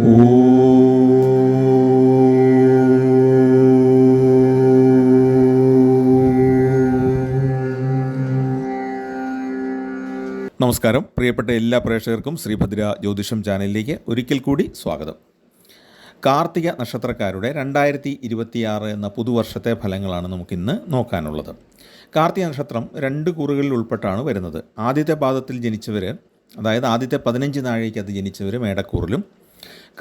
നമസ്കാരം. പ്രിയപ്പെട്ട എല്ലാ പ്രേക്ഷകർക്കും ശ്രീഭദ്ര ജ്യോതിഷം ചാനലിലേക്ക് ഒരിക്കൽ കൂടി സ്വാഗതം. കാർത്തിക നക്ഷത്രക്കാരുടെ 2026 എന്ന പുതുവർഷത്തെ ഫലങ്ങളാണ് നമുക്കിന്ന് നോക്കാനുള്ളത്. കാർത്തിക നക്ഷത്രം 2 കൂറുകളിൽ ഉൾപ്പെട്ടാണ് വരുന്നത്. ആദ്യത്തെ പാദത്തിൽ ജനിച്ചവർ, അതായത് ആദ്യത്തെ 15 നാഴികയ്ക്കകത്ത് ജനിച്ചവർ മേടക്കൂറിലും,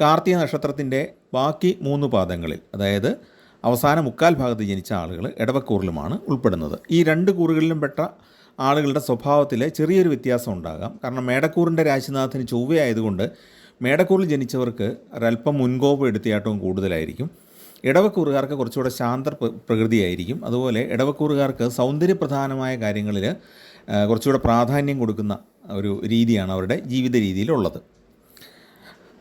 കാർത്തിക നക്ഷത്രത്തിൻ്റെ ബാക്കി 3 പാദങ്ങളിൽ, അതായത് അവസാന 3/4 ഭാഗത്ത് ജനിച്ച ആളുകൾ ഇടവക്കൂറിലുമാണ് ഉൾപ്പെടുന്നത്. ഈ 2 കൂറുകളിലും പെട്ട ആളുകളുടെ സ്വഭാവത്തിൽ ചെറിയൊരു വ്യത്യാസം ഉണ്ടാകാം. കാരണം മേടക്കൂറിൻ്റെ രാശിനാഥന് ചൊവ്വയായതുകൊണ്ട് മേടക്കൂറിൽ ജനിച്ചവർക്ക് ഒരല്പം മുൻകോപം എടുത്തിയാട്ടവും കൂടുതലായിരിക്കും. ഇടവക്കൂറുകാർക്ക് കുറച്ചുകൂടെ ശാന്ത പ്രകൃതിയായിരിക്കും. അതുപോലെ ഇടവക്കൂറുകാർക്ക് സൗന്ദര്യപ്രധാനമായ കാര്യങ്ങളിൽ കുറച്ചുകൂടെ പ്രാധാന്യം കൊടുക്കുന്ന ഒരു രീതിയാണ് അവരുടെ ജീവിത രീതിയിലുള്ളത്.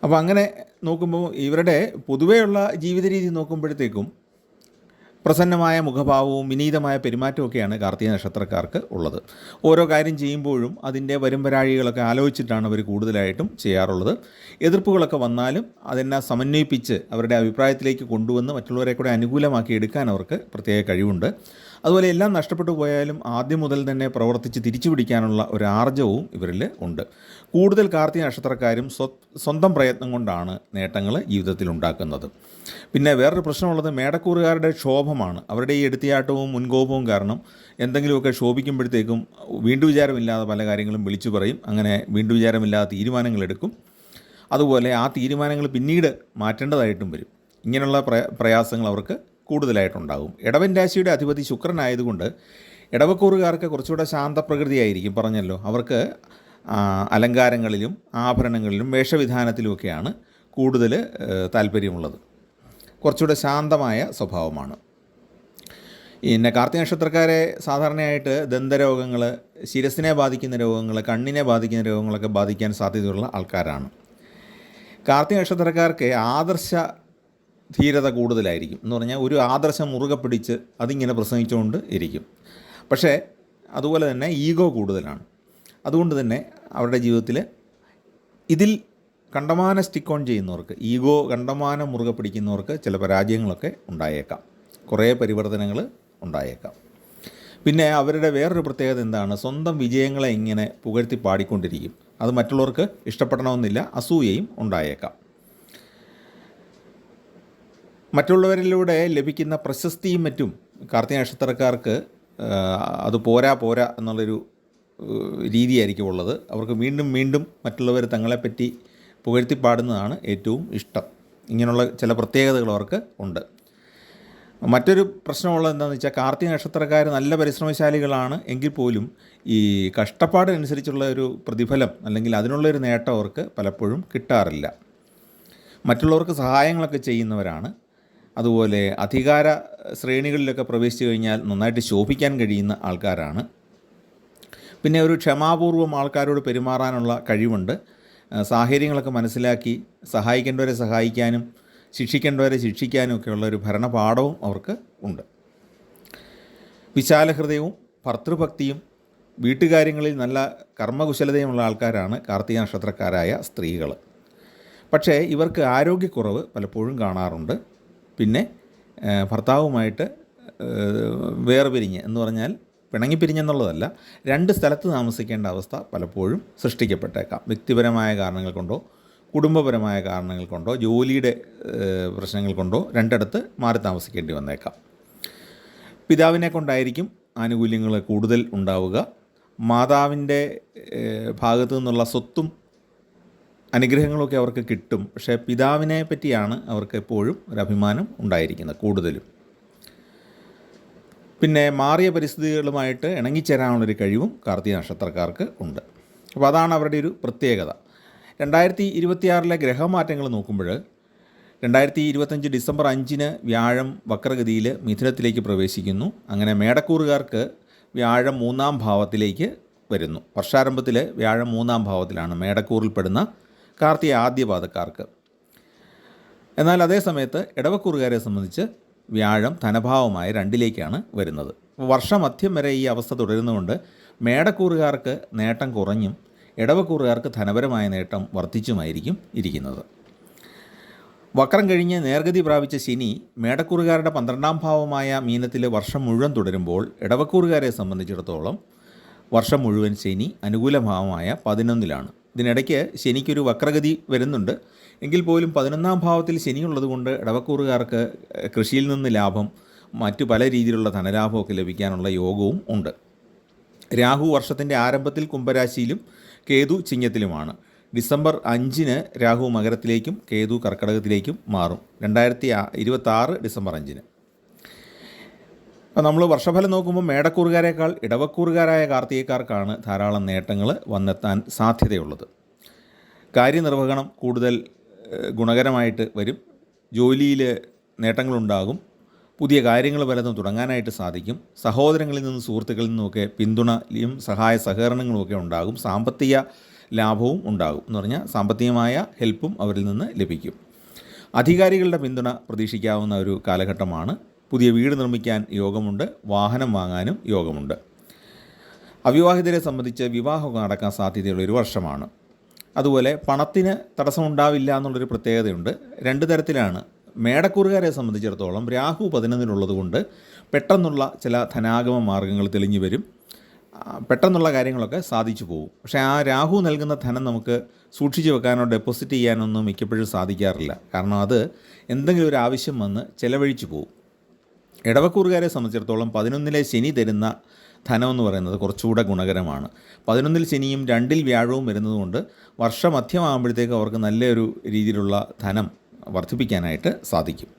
അപ്പോൾ അങ്ങനെ നോക്കുമ്പോൾ ഇവരുടെ പൊതുവെയുള്ള ജീവിത രീതി നോക്കുമ്പോഴത്തേക്കും പ്രസന്നമായ മുഖഭാവവും വിനീതമായ പെരുമാറ്റമൊക്കെയാണ് കാർത്തിക നക്ഷത്രക്കാർക്ക് ഉള്ളത്. ഓരോ കാര്യം ചെയ്യുമ്പോഴും അതിൻ്റെ വരുംവരാഴികളൊക്കെ ആലോചിച്ചിട്ടാണ് അവർ കൂടുതലായിട്ടും ചെയ്യാറുള്ളത്. എതിർപ്പുകളൊക്കെ വന്നാലും അതിനെ സമന്വയിപ്പിച്ച് അവരുടെ അഭിപ്രായത്തിലേക്ക് കൊണ്ടുവന്ന് മറ്റുള്ളവരെ കൂടെ അനുകൂലമാക്കി എടുക്കാൻ അവർക്ക് പ്രത്യേക കഴിവുണ്ട്. അതുപോലെ എല്ലാം നഷ്ടപ്പെട്ടു പോയാലും ആദ്യം മുതൽ തന്നെ പ്രവർത്തിച്ച് തിരിച്ചു പിടിക്കാനുള്ള ഒരു ആർജവും ഇവരിൽ ഉണ്ട്. കൂടുതൽ കാർത്തിക നക്ഷത്രക്കാരും സ്വന്തം പ്രയത്നം കൊണ്ടാണ് നേട്ടങ്ങൾ ജീവിതത്തിൽ ഉണ്ടാക്കുന്നത്. പിന്നെ വേറൊരു പ്രശ്നമുള്ളത് മേടക്കൂറുകാരുടെ ക്ഷോഭമാണ്. അവരുടെ ഈ എടുത്തിയാട്ടവും മുൻകോപവും കാരണം എന്തെങ്കിലുമൊക്കെ ശോഭിക്കുമ്പോഴത്തേക്കും വീണ്ടു വിചാരമില്ലാതെ പല കാര്യങ്ങളും വിളിച്ചു പറയും. അങ്ങനെ വീണ്ടു വിചാരമില്ലാതെ തീരുമാനങ്ങളെടുക്കും. അതുപോലെ ആ തീരുമാനങ്ങൾ പിന്നീട് മാറ്റേണ്ടതായിട്ടും വരും. ഇങ്ങനെയുള്ള പ്രയാസങ്ങൾ അവർക്ക് കൂടുതലായിട്ടുണ്ടാകും. ഇടവൻ രാശിയുടെ അധിപതി ശുക്രനായതുകൊണ്ട് ഇടവക്കൂറുകാർക്ക് കുറച്ചുകൂടെ ശാന്തപ്രകൃതിയായിരിക്കും. പറഞ്ഞല്ലോ, അവർക്ക് അലങ്കാരങ്ങളിലും ആഭരണങ്ങളിലും വേഷവിധാനത്തിലുമൊക്കെയാണ് കൂടുതൽ താല്പര്യമുള്ളത്. കുറച്ചുകൂടെ ശാന്തമായ സ്വഭാവമാണ്. പിന്നെ കാർത്തിക നക്ഷത്രക്കാരെ സാധാരണയായിട്ട് ദന്തരോഗങ്ങൾ, ശിരസിനെ ബാധിക്കുന്ന രോഗങ്ങൾ, കണ്ണിനെ ബാധിക്കുന്ന രോഗങ്ങളൊക്കെ ബാധിക്കാൻ സാധ്യതയുള്ള ആൾക്കാരാണ്. കാർത്തിക നക്ഷത്രക്കാർക്ക് ആദർശ ധീരത കൂടുതലായിരിക്കും. എന്ന് പറഞ്ഞാൽ ഒരു ആദർശം മുറുകെ പിടിച്ച് അതിങ്ങനെ പ്രസംഗിച്ചുകൊണ്ട് ഇരിക്കും. പക്ഷേ അതുപോലെ തന്നെ ഈഗോ കൂടുതലാണ്. അതുകൊണ്ട് തന്നെ അവരുടെ ജീവിതത്തിൽ ഇതിൽ കണ്ടമാനം സ്റ്റിക്ക് ഓൺ ചെയ്യുന്നവർക്ക്, ഈഗോ കണ്ടമാനം മുറുകെ പിടിക്കുന്നവർക്ക് ചില പരാജയങ്ങളൊക്കെ ഉണ്ടായേക്കാം, കുറേ പരിവർത്തനങ്ങൾ ഉണ്ടായേക്കാം. പിന്നെ അവരുടെ വേറൊരു പ്രത്യേകത എന്താണ്? സ്വന്തം വിജയങ്ങളെ ഇങ്ങനെ പുകഴ്ത്തി പാടിക്കൊണ്ടിരിക്കും. അത് മറ്റുള്ളവർക്ക് ഇഷ്ടപ്പെടണമെന്നില്ല, അസൂയയും ഉണ്ടായേക്കാം. മറ്റുള്ളവരിലൂടെ ലഭിക്കുന്ന പ്രശസ്തിയും മറ്റും കാർത്തിക നക്ഷത്രക്കാർക്ക് അത് പോരാ എന്നുള്ളൊരു രീതിയായിരിക്കും ഉള്ളത്. അവർക്ക് വീണ്ടും വീണ്ടും മറ്റുള്ളവർ തങ്ങളെപ്പറ്റി പുകഴ്ത്തിപ്പാടുന്നതാണ് ഏറ്റവും ഇഷ്ടം. ഇങ്ങനെയുള്ള ചില പ്രത്യേകതകൾ അവർക്ക് ഉണ്ട്. മറ്റൊരു പ്രശ്നമുള്ളത് എന്താണെന്ന് വെച്ചാൽ, കാർത്തിക നക്ഷത്രക്കാർ നല്ല പരിശ്രമശാലികളാണ് എങ്കിൽ പോലും ഈ കഷ്ടപ്പാടിനനുസരിച്ചുള്ള ഒരു പ്രതിഫലം അല്ലെങ്കിൽ അതിനുള്ളൊരു നേട്ടം അവർക്ക് പലപ്പോഴും കിട്ടാറില്ല. മറ്റുള്ളവർക്ക് സഹായങ്ങളൊക്കെ ചെയ്യുന്നവരാണ്. അതുപോലെ അധികാര ശ്രേണികളിലൊക്കെ പ്രവേശിച്ചു കഴിഞ്ഞാൽ നന്നായിട്ട് ശോഭിക്കാൻ കഴിയുന്ന ആൾക്കാരാണ്. പിന്നെ ഒരു ക്ഷമാപൂർവ്വം ആൾക്കാരോട് പെരുമാറാനുള്ള കഴിവുണ്ട്. സാഹചര്യങ്ങളൊക്കെ മനസ്സിലാക്കി സഹായിക്കേണ്ടവരെ സഹായിക്കാനും ശിക്ഷിക്കേണ്ടവരെ ശിക്ഷിക്കാനും ഒക്കെയുള്ള ഒരു ഭരണപാഠവും അവർക്ക് ഉണ്ട്. വിശാലഹൃദയവും ഭർതൃഭക്തിയും വീട്ടുകാര്യങ്ങളിൽ നല്ല കർമ്മകുശലതയുമുള്ള ആൾക്കാരാണ് കാർത്തിക നക്ഷത്രക്കാരായ സ്ത്രീകൾ. പക്ഷേ ഇവർക്ക് ആരോഗ്യക്കുറവ് പലപ്പോഴും കാണാറുണ്ട്. പിന്നെ ഭർത്താവുമായിട്ട് വേർപിരിഞ്ഞ്, എന്ന് പറഞ്ഞാൽ പിണങ്ങിപ്പിരിഞ്ഞെന്നുള്ളതല്ല, 2 സ്ഥലത്ത് താമസിക്കേണ്ട അവസ്ഥ പലപ്പോഴും സൃഷ്ടിക്കപ്പെട്ടേക്കാം. വ്യക്തിപരമായ കാരണങ്ങൾ കൊണ്ടോ കുടുംബപരമായ കാരണങ്ങൾ കൊണ്ടോ ജോലിയുടെ പ്രശ്നങ്ങൾ കൊണ്ടോ 2 മാറി താമസിക്കേണ്ടി വന്നേക്കാം. പിതാവിനെ കൊണ്ടായിരിക്കും ആനുകൂല്യങ്ങൾ കൂടുതൽ ഉണ്ടാവുക. മാതാവിൻ്റെ ഭാഗത്തു നിന്നുള്ള സ്വത്തും അനുഗ്രഹങ്ങളൊക്കെ അവർക്ക് കിട്ടും. പക്ഷേ പിതാവിനെ പറ്റിയാണ് അവർക്ക് എപ്പോഴും ഒരു അഭിമാനം ഉണ്ടായിരിക്കുന്നത് കൂടുതലും. പിന്നെ മാറിയ പരിസ്ഥിതികളുമായിട്ട് ഇണങ്ങിച്ചേരാനുള്ളൊരു കഴിവും കാർത്തിക നക്ഷത്രക്കാർക്ക് ഉണ്ട്. അപ്പോൾ അതാണ് അവരുടെ ഒരു പ്രത്യേകത. 2026 ഗ്രഹമാറ്റങ്ങൾ നോക്കുമ്പോൾ 2025 ഡിസംബർ 5 വ്യാഴം വക്രഗതിയിൽ മിഥുനത്തിലേക്ക് പ്രവേശിക്കുന്നു. അങ്ങനെ മേടക്കൂറുകാർക്ക് വ്യാഴം 3-ാം ഭാവത്തിലേക്ക് വരുന്നു. വർഷാരംഭത്തിൽ വ്യാഴം 3-ാം ഭാവത്തിലാണ് മേടക്കൂറിൽപ്പെടുന്ന കാർത്തിക ആദ്യ പാദക്കാർക്ക്. എന്നാൽ അതേ സമയത്ത് ഇടവക്കൂറുകാരെ സംബന്ധിച്ച് വ്യാഴം ധനഭാവമായ 2-ലേക്കാണ് വരുന്നത്. വർഷമധ്യം വരെ ഈ അവസ്ഥ തുടരുന്നതുകൊണ്ട് മേടക്കൂറുകാർക്ക് നേട്ടം കുറഞ്ഞും ഇടവക്കൂറുകാർക്ക് ധനപരമായ നേട്ടം വർദ്ധിച്ചുമായിരിക്കും ഇരിക്കുന്നത്. വക്രം കഴിഞ്ഞ് നേർഗതി പ്രാപിച്ച ശനി മേടക്കൂറുകാരുടെ 12ാം ഭാവമായ മീനത്തിൽ വർഷം മുഴുവൻ തുടരുമ്പോൾ ഇടവക്കൂറുകാരെ സംബന്ധിച്ചിടത്തോളം വർഷം മുഴുവൻ ശനി അനുകൂല ഭാവമായ 11ലാണ്. ഇതിനിടയ്ക്ക് ശനിക്കൊരു വക്രഗതി വരുന്നുണ്ട്. എങ്കിൽ പോലും 11ാം ഭാവത്തിൽ ശനിയുള്ളതുകൊണ്ട് ഇടവക്കൂറുകാർക്ക് കൃഷിയിൽ നിന്ന് ലാഭം, മറ്റു പല രീതിയിലുള്ള ധനലാഭമൊക്കെ ലഭിക്കാനുള്ള യോഗവും ഉണ്ട്. രാഹു വർഷത്തിൻ്റെ ആരംഭത്തിൽ കുംഭരാശിയിലും കേതു ചിങ്ങത്തിലുമാണ്. ഡിസംബർ 5-ന് രാഹു മകരത്തിലേക്കും കേതു കർക്കടകത്തിലേക്കും മാറും. 2026 ഡിസംബർ 5-ന്. അപ്പോൾ നമ്മൾ വർഷഫലം നോക്കുമ്പോൾ മേടക്കൂറുകാരേക്കാൾ ഇടവക്കൂറുകാരായ കാർത്തികക്കാർക്കാണ് ധാരാളം നേട്ടങ്ങൾ വന്നെത്താൻ സാധ്യതയുള്ളത്. കാര്യനിർവഹണം കൂടുതൽ ഗുണകരമായിട്ട് വരും. ജോലിയിൽ നേട്ടങ്ങളുണ്ടാകും. പുതിയ കാര്യങ്ങൾ പലതും തുടങ്ങാനായിട്ട് സാധിക്കും. സഹോദരങ്ങളിൽ നിന്നും സുഹൃത്തുക്കളിൽ നിന്നുമൊക്കെ പിന്തുണയും സഹായ സഹകരണങ്ങളുമൊക്കെ ഉണ്ടാകും. സാമ്പത്തിക ലാഭവും ഉണ്ടാകും. എന്ന് പറഞ്ഞാൽ സാമ്പത്തികമായ ഹെൽപ്പും അവരിൽ നിന്ന് ലഭിക്കും. അധികാരികളുടെ പിന്തുണ പ്രതീക്ഷിക്കാവുന്ന ഒരു കാലഘട്ടമാണ്. പുതിയ വീട് നിർമ്മിക്കാൻ യോഗമുണ്ട്. വാഹനം വാങ്ങാനും യോഗമുണ്ട്. അവിവാഹിതരെ സംബന്ധിച്ച് വിവാഹമൊക്കെ നടക്കാൻ സാധ്യതയുള്ള ഒരു വർഷമാണ്. അതുപോലെ പണത്തിന് തടസ്സമുണ്ടാവില്ല എന്നുള്ളൊരു പ്രത്യേകതയുണ്ട്. 2 തരത്തിലാണ്. മേടക്കൂറുകാരെ സംബന്ധിച്ചിടത്തോളം രാഹു 11-നുള്ളത് കൊണ്ട് പെട്ടെന്നുള്ള ചില ധനാഗമ മാർഗ്ഗങ്ങൾ തെളിഞ്ഞു വരും. പെട്ടെന്നുള്ള കാര്യങ്ങളൊക്കെ സാധിച്ചു പോകും. പക്ഷേ ആ രാഹു നൽകുന്ന ധനം നമുക്ക് സൂക്ഷിച്ചു വെക്കാനോ ഡെപ്പോസിറ്റ് ചെയ്യാനൊന്നും മിക്കപ്പോഴും സാധിക്കാറില്ല. കാരണം അത് എന്തെങ്കിലും ഒരു ആവശ്യം വന്ന് ചിലവഴിച്ചു പോകും. ഇടവക്കൂറുകാരെ സംബന്ധിച്ചിടത്തോളം 11-ലെ ശനി തരുന്ന ധനം എന്ന് പറയുന്നത് കുറച്ചുകൂടെ ഗുണകരമാണ്. 11-ൽ ശനിയും 2-ൽ വ്യാഴവും വരുന്നതുകൊണ്ട് വർഷമധ്യമാകുമ്പോഴത്തേക്ക് അവർക്ക് നല്ലൊരു രീതിയിലുള്ള ധനം വർദ്ധിപ്പിക്കാനായിട്ട് സാധിക്കും.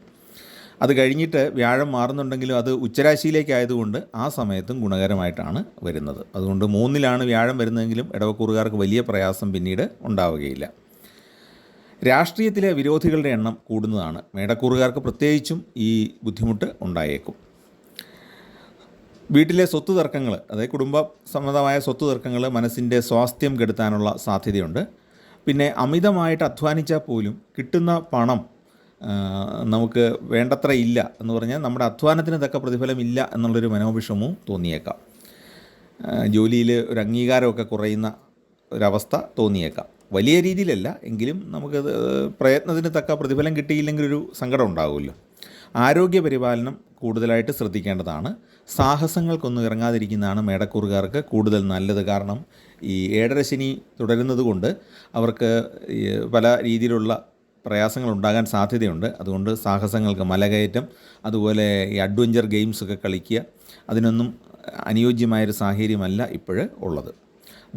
അത് കഴിഞ്ഞിട്ട് വ്യാഴം മാറുന്നുണ്ടെങ്കിലും അത് ഉച്ചരാശിയിലേക്കായതുകൊണ്ട് ആ സമയത്തും ഗുണകരമായിട്ടാണ് വരുന്നത്. അതുകൊണ്ട് 3-ലാണ് വ്യാഴം വരുന്നതെങ്കിലും ഇടവക്കൂറുകാർക്ക് വലിയ പ്രയാസം പിന്നീട് ഉണ്ടാവുകയില്ല. രാഷ്ട്രീയത്തിലെ വിരോധികളുടെ എണ്ണം കൂടുന്നതാണ്. മേടക്കൂറുകാർക്ക് പ്രത്യേകിച്ചും ഈ ബുദ്ധിമുട്ട് ഉണ്ടായേക്കും. വീട്ടിലെ സ്വത്ത് തർക്കങ്ങൾ, അതായത് കുടുംബ സംബന്ധമായ സ്വത്ത് തർക്കങ്ങൾ മനസ്സിൻ്റെ സ്വാസ്ഥ്യം കെടുത്താനുള്ള സാധ്യതയുണ്ട്. പിന്നെ അമിതമായിട്ട് അധ്വാനിച്ചാൽ പോലും കിട്ടുന്ന പണം നമുക്ക് വേണ്ടത്ര ഇല്ല എന്ന് പറഞ്ഞാൽ നമ്മുടെ അധ്വാനത്തിന് തക്ക പ്രതിഫലമില്ല എന്നുള്ളൊരു മനോവിഷമവും തോന്നിയേക്കാം. ജോലിയിൽ ഒരു അംഗീകാരമൊക്കെ കുറയുന്ന ഒരവസ്ഥ തോന്നിയേക്കാം. വലിയ രീതിയിലല്ല, എങ്കിലും നമുക്ക് പ്രയത്നത്തിന് തക്ക പ്രതിഫലം കിട്ടിയില്ലെങ്കിലൊരു സങ്കടം ഉണ്ടാകുമല്ലോ. ആരോഗ്യ പരിപാലനം കൂടുതലായിട്ട് ശ്രദ്ധിക്കേണ്ടതാണ്. സാഹസങ്ങൾക്കൊന്നും ഇറങ്ങാതിരിക്കുന്നതാണ് മേടക്കൂറുകാർക്ക് കൂടുതൽ നല്ലത്. കാരണം ഈ 7.5 ശനി തുടരുന്നത് കൊണ്ട് അവർക്ക് പല രീതിയിലുള്ള പ്രയാസങ്ങൾ ഉണ്ടാകാൻ സാധ്യതയുണ്ട്. അതുകൊണ്ട് സാഹസങ്ങൾക്ക്, മലകയറ്റം, അതുപോലെ ഈ അഡ്വഞ്ചർ ഗെയിംസൊക്കെ കളിക്കുക, അതിനൊന്നും അനുയോജ്യമായൊരു സാഹചര്യമല്ല ഇപ്പോഴ് ഉള്ളത്.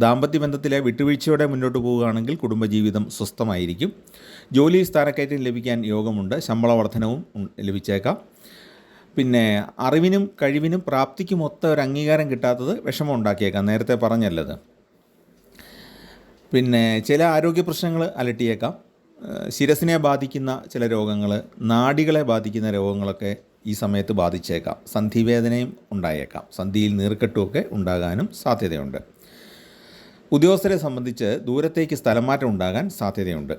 ദാമ്പത്യ ബന്ധത്തിലെ വിട്ടുവീഴ്ചയോടെ മുന്നോട്ട് പോവുകയാണെങ്കിൽ കുടുംബജീവിതം സ്വസ്ഥമായിരിക്കും. ജോലിയിൽ സ്ഥാനക്കയറ്റം ലഭിക്കാൻ യോഗമുണ്ട്. ശമ്പള വർധനവും ലഭിച്ചേക്കാം. പിന്നെ അറിവിനും കഴിവിനും പ്രാപ്തിക്കും ഒത്ത ഒരു അംഗീകാരം കിട്ടാത്തത് വിഷമം ഉണ്ടാക്കിയേക്കാം. നേരത്തെ പറഞ്ഞല്ലത്. പിന്നെ ചില ആരോഗ്യ പ്രശ്നങ്ങൾ അലട്ടിയേക്കാം. ശിരസിനെ ബാധിക്കുന്ന ചില രോഗങ്ങൾ, നാഡികളെ ബാധിക്കുന്ന രോഗങ്ങളൊക്കെ ഈ സമയത്ത് ബാധിച്ചേക്കാം. സന്ധിവേദനയും ഉണ്ടായേക്കാം. സന്ധിയിൽ നീർക്കെട്ടുമൊക്കെ ഉണ്ടാകാനും സാധ്യതയുണ്ട്. ഉദ്യോഗസ്ഥരെ സംബന്ധിച്ച് ദൂരത്തേക്ക് സ്ഥലം മാറ്റം ഉണ്ടാകാൻ സാധ്യതയുണ്ട്.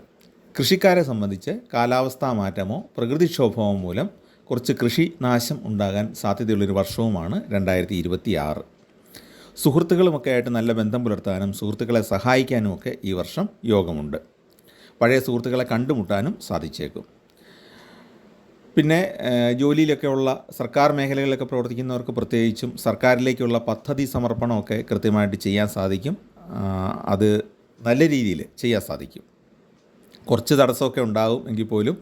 കൃഷിക്കാരെ സംബന്ധിച്ച് കാലാവസ്ഥാ മാറ്റമോ പ്രകൃതിക്ഷോഭമോ മൂലം കുറച്ച് കൃഷി നാശം ഉണ്ടാകാൻ സാധ്യതയുള്ളൊരു വർഷവുമാണ് 2026. സുഹൃത്തുക്കളുമൊക്കെ ആയിട്ട് നല്ല ബന്ധം പുലർത്താനും സുഹൃത്തുക്കളെ സഹായിക്കാനുമൊക്കെ ഈ വർഷം യോഗമുണ്ട്. പഴയ സുഹൃത്തുക്കളെ കണ്ടുമുട്ടാനും സാധിച്ചേക്കും. പിന്നെ ജോലിയിലൊക്കെയുള്ള സർക്കാർ മേഖലകളിലൊക്കെ പ്രവർത്തിക്കുന്നവർക്ക് പ്രത്യേകിച്ചും സർക്കാരിലേക്കുള്ള പദ്ധതി സമർപ്പണമൊക്കെ കൃത്യമായിട്ട് ചെയ്യാൻ സാധിക്കും. അത് നല്ല രീതിയിൽ ചെയ്യാൻ സാധിക്കും. കുറച്ച് തടസ്സമൊക്കെ ഉണ്ടാകും എങ്കിൽ പോലും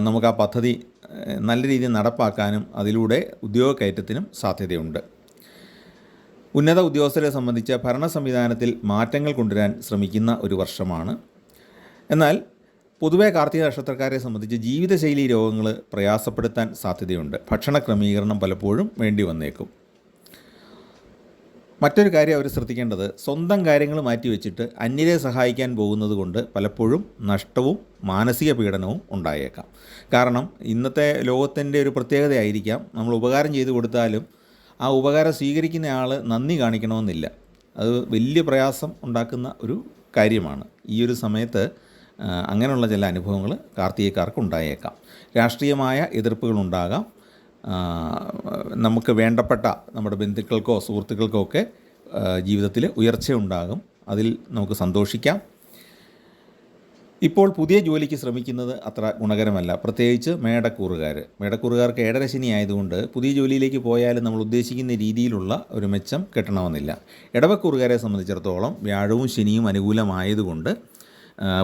നമുക്ക് ആ പദ്ധതി നല്ല രീതിയിൽ നടപ്പാക്കാനും അതിലൂടെ ഉദ്യോഗ കയറ്റത്തിനും സാധ്യതയുണ്ട്. ഉന്നത ഉദ്യോഗസ്ഥരെ സംബന്ധിച്ച് ഭരണ സംവിധാനത്തിൽ മാറ്റങ്ങൾ കൊണ്ടുവരാൻ ശ്രമിക്കുന്ന ഒരു വർഷമാണ്. എന്നാൽ പൊതുവെ കാർത്തിക നക്ഷത്രക്കാരെ സംബന്ധിച്ച് ജീവിതശൈലി രോഗങ്ങൾ പ്രയാസപ്പെടുത്താൻ സാധ്യതയുണ്ട്. ഭക്ഷണ ക്രമീകരണം പലപ്പോഴും വേണ്ടി വന്നേക്കും. മറ്റൊരു കാര്യം അവർ ശ്രദ്ധിക്കേണ്ടത്, സ്വന്തം കാര്യങ്ങൾ മാറ്റിവെച്ചിട്ട് അന്യരെ സഹായിക്കാൻ പോകുന്നത് കൊണ്ട് പലപ്പോഴും നഷ്ടവും മാനസിക പീഡനവും ഉണ്ടായേക്കാം. കാരണം ഇന്നത്തെ ലോകത്തിൻ്റെ ഒരു പ്രത്യേകതയായിരിക്കാം, നമ്മൾ ഉപകാരം ചെയ്തു കൊടുത്താലും ആ ഉപകാരം സ്വീകരിക്കുന്ന ആൾ നന്ദി കാണിക്കണമെന്നില്ല. അത് വലിയ പ്രയാസം ഉണ്ടാക്കുന്ന ഒരു കാര്യമാണ്. ഈ ഒരു സമയത്ത് അങ്ങനെയുള്ള ചില അനുഭവങ്ങൾ കാർത്തികക്കാർക്ക് ഉണ്ടായേക്കാം. രാഷ്ട്രീയമായ എതിർപ്പുകളുണ്ടാകാം. നമുക്ക് വേണ്ടപ്പെട്ട നമ്മുടെ ബന്ധുക്കൾക്കോ സുഹൃത്തുക്കൾക്കോ ഒക്കെ ജീവിതത്തിൽ ഉയർച്ചയുണ്ടാകും. അതിൽ നമുക്ക് സന്തോഷിക്കാം. ഇപ്പോൾ പുതിയ ജോലിക്ക് ശ്രമിക്കുന്നത് അത്ര ഗുണകരമല്ല, പ്രത്യേകിച്ച് മേടക്കൂറുകാർക്ക് ഏഴര ശനി ആയതുകൊണ്ട് പുതിയ ജോലിയിലേക്ക് പോയാലും നമ്മൾ ഉദ്ദേശിക്കുന്ന രീതിയിലുള്ള ഒരു മെച്ചം കിട്ടണമെന്നില്ല. ഇടവക്കൂറുകാരെ സംബന്ധിച്ചിടത്തോളം വ്യാഴവും ശനിയും അനുകൂലമായതുകൊണ്ട്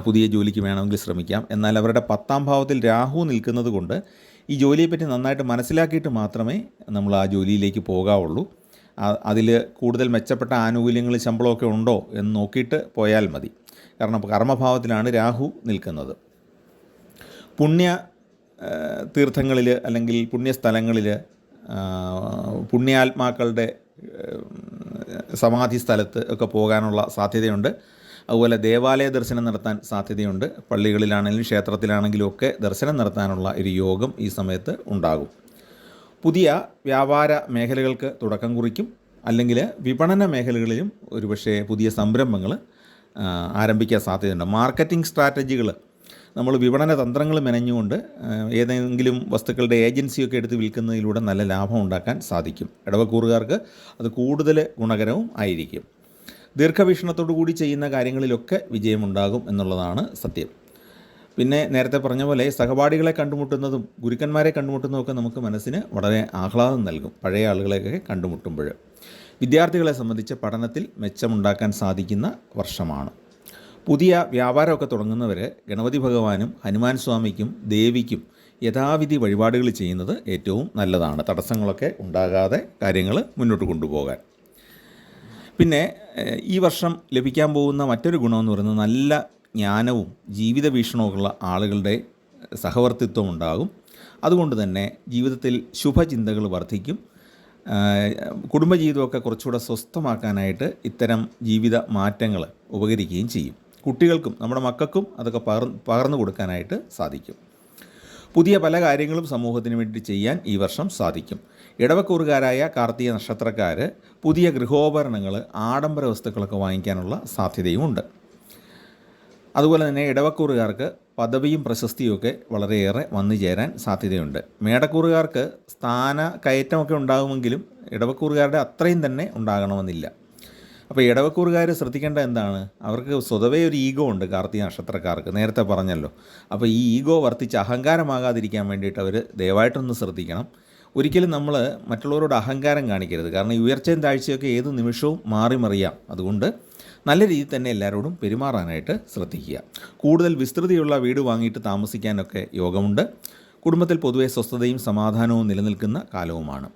പുതിയ ജോലിക്ക് വേണമെങ്കിൽ ശ്രമിക്കാം. എന്നാൽ അവരുടെ 10ാം ഭാവത്തിൽ രാഹു നിൽക്കുന്നത് കൊണ്ട് ഈ ജോലിയെപ്പറ്റി നന്നായിട്ട് മനസ്സിലാക്കിയിട്ട് മാത്രമേ നമ്മൾ ആ ജോലിയിലേക്ക് പോകാവുള്ളൂ. അതിൽ കൂടുതൽ മെച്ചപ്പെട്ട ആനുകൂല്യങ്ങൾ, ശമ്പളമൊക്കെ ഉണ്ടോ എന്ന് നോക്കിയിട്ട് പോയാൽ മതി. കാരണം കർമ്മഭാവത്തിലാണ് രാഹു നിൽക്കുന്നത്. പുണ്യ തീർത്ഥങ്ങളിൽ അല്ലെങ്കിൽ പുണ്യസ്ഥലങ്ങളിൽ പുണ്യാത്മാക്കളുടെ സമാധി സ്ഥലത്ത് ഒക്കെ പോകാനുള്ള സാധ്യതയുണ്ട്. അതുപോലെ ദേവാലയ ദർശനം നടത്താൻ സാധ്യതയുണ്ട്. പള്ളികളിലാണെങ്കിലും ക്ഷേത്രത്തിലാണെങ്കിലും ഒക്കെ ദർശനം നടത്താനുള്ള ഒരു യോഗം ഈ സമയത്ത് ഉണ്ടാകും. പുതിയ വ്യാപാര മേഖലകൾക്ക് തുടക്കം കുറിക്കും. അല്ലെങ്കിൽ വിപണന മേഖലകളിലും ഒരുപക്ഷെ പുതിയ സംരംഭങ്ങൾ ആരംഭിക്കാൻ സാധ്യതയുണ്ട്. മാർക്കറ്റിംഗ് സ്ട്രാറ്റജികൾ, നമ്മൾ വിപണന തന്ത്രങ്ങൾ മെനഞ്ഞുകൊണ്ട് ഏതെങ്കിലും വസ്തുക്കളുടെ ഏജൻസിയൊക്കെ എടുത്ത് വിൽക്കുന്നതിലൂടെ നല്ല ലാഭം ഉണ്ടാക്കാൻ സാധിക്കും. ഇടവക്കൂറുകാർക്ക് അത് കൂടുതൽ ഗുണകരവും ആയിരിക്കും. ദീർഘവീക്ഷണത്തോടു കൂടി ചെയ്യുന്ന കാര്യങ്ങളിലൊക്കെ വിജയമുണ്ടാകും എന്നുള്ളതാണ് സത്യം. പിന്നെ നേരത്തെ പറഞ്ഞ പോലെ സഹപാഠികളെ കണ്ടുമുട്ടുന്നതും ഗുരുക്കന്മാരെ കണ്ടുമുട്ടുന്നതുമൊക്കെ നമുക്ക് മനസ്സിന് വളരെ ആഹ്ലാദം നൽകും. പഴയ ആളുകളെയൊക്കെ കണ്ടുമുട്ടുമ്പോൾ വിദ്യാർത്ഥികളെ സംബന്ധിച്ച് പഠനത്തിൽ മെച്ചമുണ്ടാക്കാൻ സാധിക്കുന്ന വർഷമാണ്. പുതിയ വ്യാപാരമൊക്കെ തുടങ്ങുന്നവർ ഗണപതി ഭഗവാനും ഹനുമാൻ സ്വാമിക്കും ദേവിക്കും യഥാവിധി വഴിപാടുകൾ ചെയ്യുന്നത് ഏറ്റവും നല്ലതാണ്, തടസ്സങ്ങളൊക്കെ ഉണ്ടാകാതെ കാര്യങ്ങൾ മുന്നോട്ട് കൊണ്ടുപോകാൻ. പിന്നെ ഈ വർഷം ലഭിക്കാൻ പോകുന്ന മറ്റൊരു ഗുണമെന്ന് പറയുന്നത് നല്ല ജ്ഞാനവും ജീവിത വീക്ഷണവുമുള്ള ആളുകളുടെ സഹവർത്തിത്വം ഉണ്ടാകും. അതുകൊണ്ട് തന്നെ ജീവിതത്തിൽ ശുഭചിന്തകൾ വർദ്ധിക്കും. കുടുംബജീവിതമൊക്കെ കുറച്ചുകൂടെ സ്വസ്ഥമാക്കാനായിട്ട് ഇത്തരം ജീവിത മാറ്റങ്ങൾ ഉപകരിക്കുകയും ചെയ്യും. കുട്ടികൾക്കും നമ്മുടെ മക്കൾക്കും അതൊക്കെ പകർന്നു കൊടുക്കാനായിട്ട് സാധിക്കും. പുതിയ പല കാര്യങ്ങളും സമൂഹത്തിന് വേണ്ടി ചെയ്യാൻ ഈ വർഷം സാധിക്കും. ഇടവക്കൂറുകാരായ കാർത്തിക നക്ഷത്രക്കാർ പുതിയ ഗൃഹോപകരണങ്ങൾ, ആഡംബര വസ്തുക്കളൊക്കെ വാങ്ങിക്കാനുള്ള സാധ്യതയുമുണ്ട്. അതുപോലെ തന്നെ ഇടവക്കൂറുകാർക്ക് പദവിയും പ്രശസ്തിയുമൊക്കെ വളരെയേറെ വന്നു ചേരാൻ സാധ്യതയുണ്ട്. മേടക്കൂറുകാർക്ക് സ്ഥാന കയറ്റമൊക്കെ ഉണ്ടാകുമെങ്കിലും ഇടവക്കൂറുകാരുടെ അത്രയും തന്നെ ഉണ്ടാകണമെന്നില്ല. അപ്പോൾ ഇടവക്കൂറുകാർ ശ്രദ്ധിക്കേണ്ട എന്താണ്, അവർക്ക് സ്വതവേ ഒരു ഈഗോ ഉണ്ട് കാർത്തിക നക്ഷത്രക്കാർക്ക്, നേരത്തെ പറഞ്ഞല്ലോ. അപ്പോൾ ഈ ഈഗോ വർദ്ധിച്ച് അഹങ്കാരമാകാതിരിക്കാൻ വേണ്ടിയിട്ട് അവർ ദയവായിട്ടൊന്ന് ശ്രദ്ധിക്കണം. ഒരിക്കലും നമ്മൾ മറ്റുള്ളവരോട് അഹങ്കാരം കാണിക്കരുത്. കാരണം ഈ ഉയർച്ചയും താഴ്ചയൊക്കെ ഏത് നിമിഷവും മാറി മറിയാം. അതുകൊണ്ട് നല്ല രീതിയിൽ തന്നെ എല്ലാവരോടും പെരുമാറാനായിട്ട് ശ്രദ്ധിക്കുക. കൂടുതൽ വിസ്തൃതിയുള്ള വീട് വാങ്ങിയിട്ട് താമസിക്കാനൊക്കെ യോഗമുണ്ട്. കുടുംബത്തിൽ പൊതുവെ സ്വസ്ഥതയും സമാധാനവും നിലനിൽക്കുന്ന കാലവുമാണ്.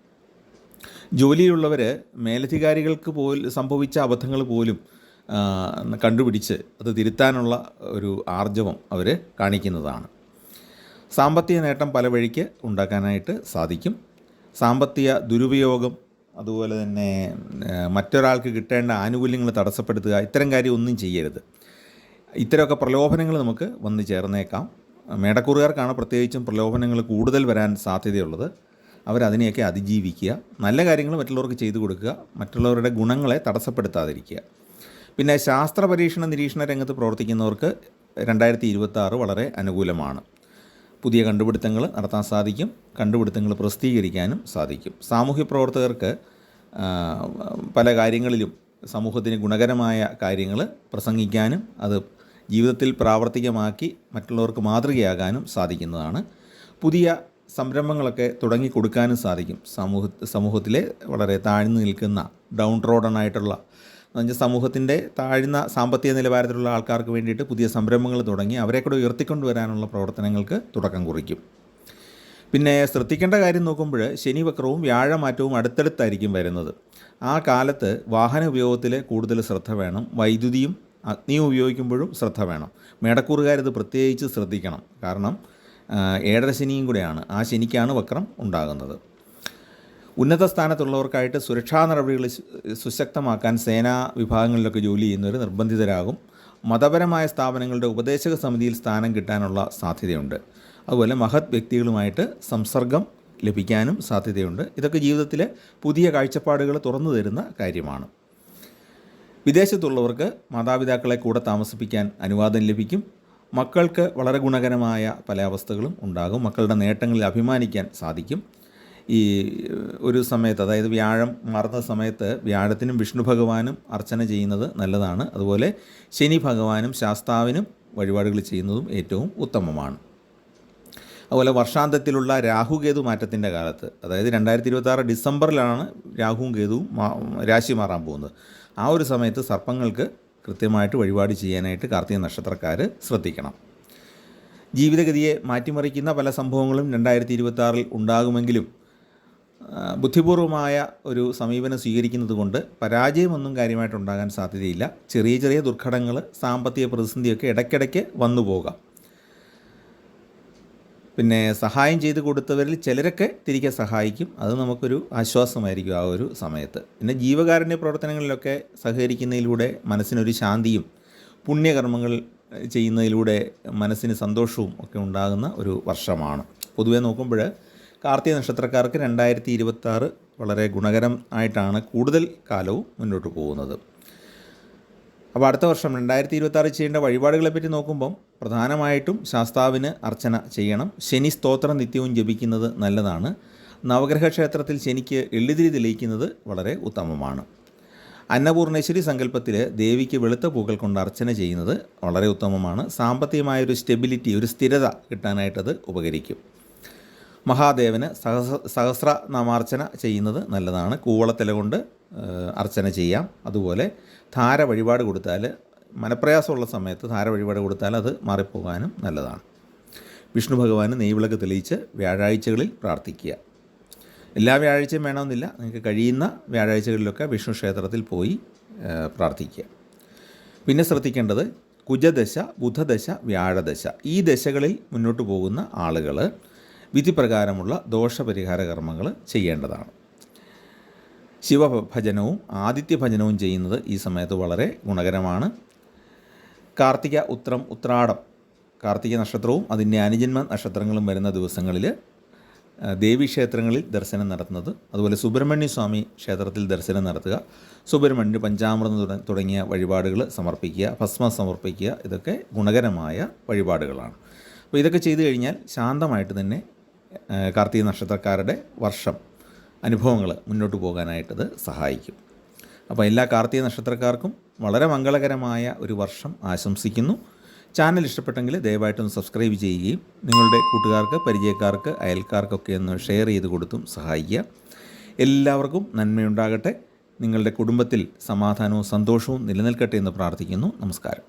ജോലിയിലുള്ളവർ മേലധികാരികൾക്ക് സംഭവിച്ച അബദ്ധങ്ങൾ പോലും കണ്ടുപിടിച്ച് അത് തിരുത്താനുള്ള ഒരു ആർജവം അവർ കാണിക്കുന്നതാണ്. സാമ്പത്തിക നേട്ടം പല വഴിക്ക് ഉണ്ടാക്കാനായിട്ട് സാധിക്കും. സാമ്പത്തിക ദുരുപയോഗം, അതുപോലെ തന്നെ മറ്റൊരാൾക്ക് കിട്ടേണ്ട ആനുകൂല്യങ്ങൾ തടസ്സപ്പെടുത്തുക, ഇത്തരം കാര്യം ഒന്നും ചെയ്യരുത്. ഇത്തരമൊക്കെ പ്രലോഭനങ്ങൾ നമുക്ക് വന്നു ചേർന്നേക്കാം. മേടക്കൂറുകാർക്കാണ് പ്രത്യേകിച്ചും പ്രലോഭനങ്ങൾ കൂടുതൽ വരാൻ സാധ്യതയുള്ളത്. അവരതിനെയൊക്കെ അതിജീവിക്കുക. നല്ല കാര്യങ്ങൾ മറ്റുള്ളവർക്ക് ചെയ്തു കൊടുക്കുക. മറ്റുള്ളവരുടെ ഗുണങ്ങളെ തടസ്സപ്പെടുത്താതിരിക്കുക. പിന്നെ ശാസ്ത്ര പരീക്ഷണ നിരീക്ഷണ രംഗത്ത് പ്രവർത്തിക്കുന്നവർക്ക് 2026 വളരെ അനുകൂലമാണ്. പുതിയ കണ്ടുപിടുത്തങ്ങൾ നടത്താൻ സാധിക്കും. കണ്ടുപിടുത്തങ്ങൾ പ്രസിദ്ധീകരിക്കാനും സാധിക്കും. സാമൂഹ്യ പ്രവർത്തകർക്ക് പല കാര്യങ്ങളിലും സമൂഹത്തിന് ഗുണകരമായ കാര്യങ്ങൾ പ്രസംഗിക്കാനും അത് ജീവിതത്തിൽ പ്രാവർത്തികമാക്കി മറ്റുള്ളവർക്ക് മാതൃകയാകാനും സാധിക്കുന്നതാണ്. പുതിയ സംരംഭങ്ങളൊക്കെ തുടങ്ങിക്കൊടുക്കാനും സാധിക്കും. സമൂഹത്തിലെ വളരെ താഴ്ന്നു നിൽക്കുന്ന ഡൗൺ റോഡനായിട്ടുള്ള സമൂഹത്തിൻ്റെ താഴ്ന്ന സാമ്പത്തിക നിലവാരത്തിലുള്ള ആൾക്കാർക്ക് വേണ്ടിയിട്ട് പുതിയ സംരംഭങ്ങൾ തുടങ്ങി അവരെ കൂടെ ഉയർത്തിക്കൊണ്ടുവരാനുള്ള പ്രവർത്തനങ്ങൾക്ക് തുടക്കം കുറിക്കും. പിന്നെ ശ്രദ്ധിക്കേണ്ട കാര്യം നോക്കുമ്പോൾ ശനി വക്രവും വ്യാഴമാറ്റവും അടുത്തടുത്തായിരിക്കും വരുന്നത്. ആ കാലത്ത് വാഹന ഉപയോഗത്തിൽ കൂടുതൽ ശ്രദ്ധ വേണം. വൈദ്യുതിയും അഗ്നിയും ഉപയോഗിക്കുമ്പോഴും ശ്രദ്ധ വേണം. മേടക്കൂറുകാരിത് പ്രത്യേകിച്ച് ശ്രദ്ധിക്കണം. കാരണം ഏഴര ശനിയും കൂടെയാണ്. ആ ശനിക്കാണ് വക്രം ഉണ്ടാകുന്നത്. ഉന്നത സ്ഥാനത്തുള്ളവർക്കായിട്ട് സുരക്ഷാ നടപടികൾ സുശക്തമാക്കാൻ സേനാ വിഭാഗങ്ങളിലൊക്കെ ജോലി ചെയ്യുന്നവർ നിർബന്ധിതരാകും. മതപരമായ സ്ഥാപനങ്ങളുടെ ഉപദേശക സമിതിയിൽ സ്ഥാനം കിട്ടാനുള്ള സാധ്യതയുണ്ട്. അതുപോലെ മഹത് വ്യക്തികളുമായിട്ട് സംസർഗം ലഭിക്കാനും സാധ്യതയുണ്ട്. ഇതൊക്കെ ജീവിതത്തിലെ പുതിയ കാഴ്ചപ്പാടുകൾ തുറന്നു തരുന്ന കാര്യമാണ്. വിദേശത്തുള്ളവർക്ക് മാതാപിതാക്കളെ കൂടെ താമസിപ്പിക്കാൻ അനുവാദം ലഭിക്കും. മക്കൾക്ക് വളരെ ഗുണകരമായ പല അവസ്ഥകളും ഉണ്ടാകും. മക്കളുടെ നേട്ടങ്ങളിൽ അഭിമാനിക്കാൻ സാധിക്കും. ഈ ഒരു സമയത്ത്, അതായത് വ്യാഴം മാറുന്ന സമയത്ത് വ്യാഴത്തിനും വിഷ്ണു ഭഗവാനും അർച്ചന ചെയ്യുന്നത് നല്ലതാണ്. അതുപോലെ ശനി ഭഗവാനും ശാസ്താവിനും വഴിപാടുകൾ ചെയ്യുന്നതും ഏറ്റവും ഉത്തമമാണ്. അതുപോലെ വർഷാന്തത്തിലുള്ള രാഹുകേതു മാറ്റത്തിൻ്റെ കാലത്ത്, അതായത് 2026 ഡിസംബറിലാണ് രാഹുവും കേതുവും രാശി മാറാൻ പോകുന്നത്. ആ ഒരു സമയത്ത് സർപ്പങ്ങൾക്ക് കൃത്യമായിട്ട് വഴിപാട് ചെയ്യാനായിട്ട് കാർത്തിക നക്ഷത്രക്കാർ ശ്രദ്ധിക്കണം. ജീവിതഗതിയെ മാറ്റിമറിക്കുന്ന പല സംഭവങ്ങളും 2026 ഉണ്ടാകുമെങ്കിലും ബുദ്ധിപൂർവമായ ഒരു സമീപനം സ്വീകരിക്കുന്നത് കൊണ്ട് പരാജയമൊന്നും കാര്യമായിട്ടുണ്ടാകാൻ സാധ്യതയില്ല. ചെറിയ ചെറിയ ദുർഘടങ്ങൾ, സാമ്പത്തിക പ്രതിസന്ധിയൊക്കെ ഇടയ്ക്കിടയ്ക്ക് വന്നു പോകാം. പിന്നെ സഹായം ചെയ്ത് കൊടുത്തവരിൽ ചിലരൊക്കെ തിരികെ സഹായിക്കും. അത് നമുക്കൊരു ആശ്വാസമായിരിക്കും ആ ഒരു സമയത്ത്. പിന്നെ ജീവകാരുണ്യ പ്രവർത്തനങ്ങളിലൊക്കെ സഹകരിക്കുന്നതിലൂടെ മനസ്സിനൊരു ശാന്തിയും പുണ്യകർമ്മങ്ങൾ ചെയ്യുന്നതിലൂടെ മനസ്സിന് സന്തോഷവും ഒക്കെ ഉണ്ടാകുന്ന ഒരു വർഷമാണ്. പൊതുവെ നോക്കുമ്പോൾ കാർത്തിക നക്ഷത്രക്കാർക്ക് 2026 വളരെ ഗുണകരം ആയിട്ടാണ് കൂടുതൽ കാലവും മുന്നോട്ട് പോകുന്നത്. അപ്പോൾ അടുത്ത വർഷം 2026 ചെയ്യേണ്ട വഴിപാടുകളെപ്പറ്റി നോക്കുമ്പം പ്രധാനമായിട്ടും ശാസ്താവിന് അർച്ചന ചെയ്യണം. ശനി സ്തോത്രം നിത്യവും ജപിക്കുന്നത് നല്ലതാണ്. നവഗ്രഹ ക്ഷേത്രത്തിൽ ശനിക്ക് എള്ളുതിരി തെളിയിക്കുന്നത് വളരെ ഉത്തമമാണ്. അന്നപൂർണേശ്വരി സങ്കല്പത്തിൽ ദേവിക്ക് വെളുത്ത പൂക്കൾ കൊണ്ട് അർച്ചന ചെയ്യുന്നത് വളരെ ഉത്തമമാണ്. സാമ്പത്തികമായൊരു സ്റ്റെബിലിറ്റി, ഒരു സ്ഥിരത കിട്ടാനായിട്ടത് ഉപകരിക്കും. മഹാദേവന് സഹസ്രനാമാർച്ചന ചെയ്യുന്നത് നല്ലതാണ്. കൂവളത്തില കൊണ്ട് അർച്ചന ചെയ്യാം. അതുപോലെ ധാര വഴിപാട് കൊടുത്താൽ, മനപ്രയാസമുള്ള സമയത്ത് ധാര വഴിപാട് കൊടുത്താൽ അത് മാറിപ്പോകാനും നല്ലതാണ്. വിഷ്ണു ഭഗവാന് നെയ്വിളക്ക് തെളിയിച്ച് വ്യാഴാഴ്ചകളിൽ പ്രാർത്ഥിക്കുക. എല്ലാ വ്യാഴാഴ്ചയും വേണമെന്നില്ല, നിങ്ങൾക്ക് കഴിയുന്ന വ്യാഴാഴ്ചകളിലൊക്കെ വിഷ്ണു ക്ഷേത്രത്തിൽ പോയി പ്രാർത്ഥിക്കുക. പിന്നെ ശ്രദ്ധിക്കേണ്ടത് കുജദശ, ബുധദശ, വ്യാഴദശ, ഈ ദശകളിൽ മുന്നോട്ട് പോകുന്ന ആളുകൾ വിധിപ്രകാരമുള്ള ദോഷപരിഹാര കർമ്മങ്ങൾ ചെയ്യേണ്ടതാണ്. ശിവഭജനവും ആദിത്യഭജനവും ചെയ്യുന്നത് ഈ സമയത്ത് വളരെ ഗുണകരമാണ്. കാർത്തിക, ഉത്രം, ഉത്രാടം, കാർത്തിക നക്ഷത്രവും അതിൻ്റെ അനുജന്മ നക്ഷത്രങ്ങളും വരുന്ന ദിവസങ്ങളിൽ ദേവീക്ഷേത്രങ്ങളിൽ ദർശനം നടത്തുന്നത്, അതുപോലെ സുബ്രഹ്മണ്യ സ്വാമി ക്ഷേത്രത്തിൽ ദർശനം നടത്തുക, സുബ്രഹ്മണ്യ പഞ്ചാമൃതം തുടങ്ങിയ വഴിപാടുകൾ സമർപ്പിക്കുക, ഭസ്മം സമർപ്പിക്കുക, ഇതൊക്കെ ഗുണകരമായ വഴിപാടുകളാണ്. അപ്പോൾ ഇതൊക്കെ ചെയ്തു കഴിഞ്ഞാൽ ശാന്തമായിട്ട് തന്നെ കാർത്തിക നക്ഷത്രക്കാരുടെ വർഷം അനുഭവങ്ങൾ മുന്നോട്ട് പോകാനായിട്ടത് സഹായിക്കും. അപ്പോൾ എല്ലാ കാർത്തിക നക്ഷത്രക്കാർക്കും വളരെ മംഗളകരമായ ഒരു വർഷം ആശംസിക്കുന്നു. ചാനൽ ഇഷ്ടപ്പെട്ടെങ്കിൽ ദയവായിട്ടൊന്ന് സബ്സ്ക്രൈബ് ചെയ്യുകയും നിങ്ങളുടെ കൂട്ടുകാർക്ക്, പരിചയക്കാർക്ക്, അയൽക്കാർക്കൊക്കെ ഒന്ന് ഷെയർ ചെയ്ത് കൊടുത്തും സഹായിക്കുക. എല്ലാവർക്കും നന്മയുണ്ടാകട്ടെ. നിങ്ങളുടെ കുടുംബത്തിൽ സമാധാനവും സന്തോഷവും നിലനിൽക്കട്ടെ എന്ന് പ്രാർത്ഥിക്കുന്നു. നമസ്കാരം.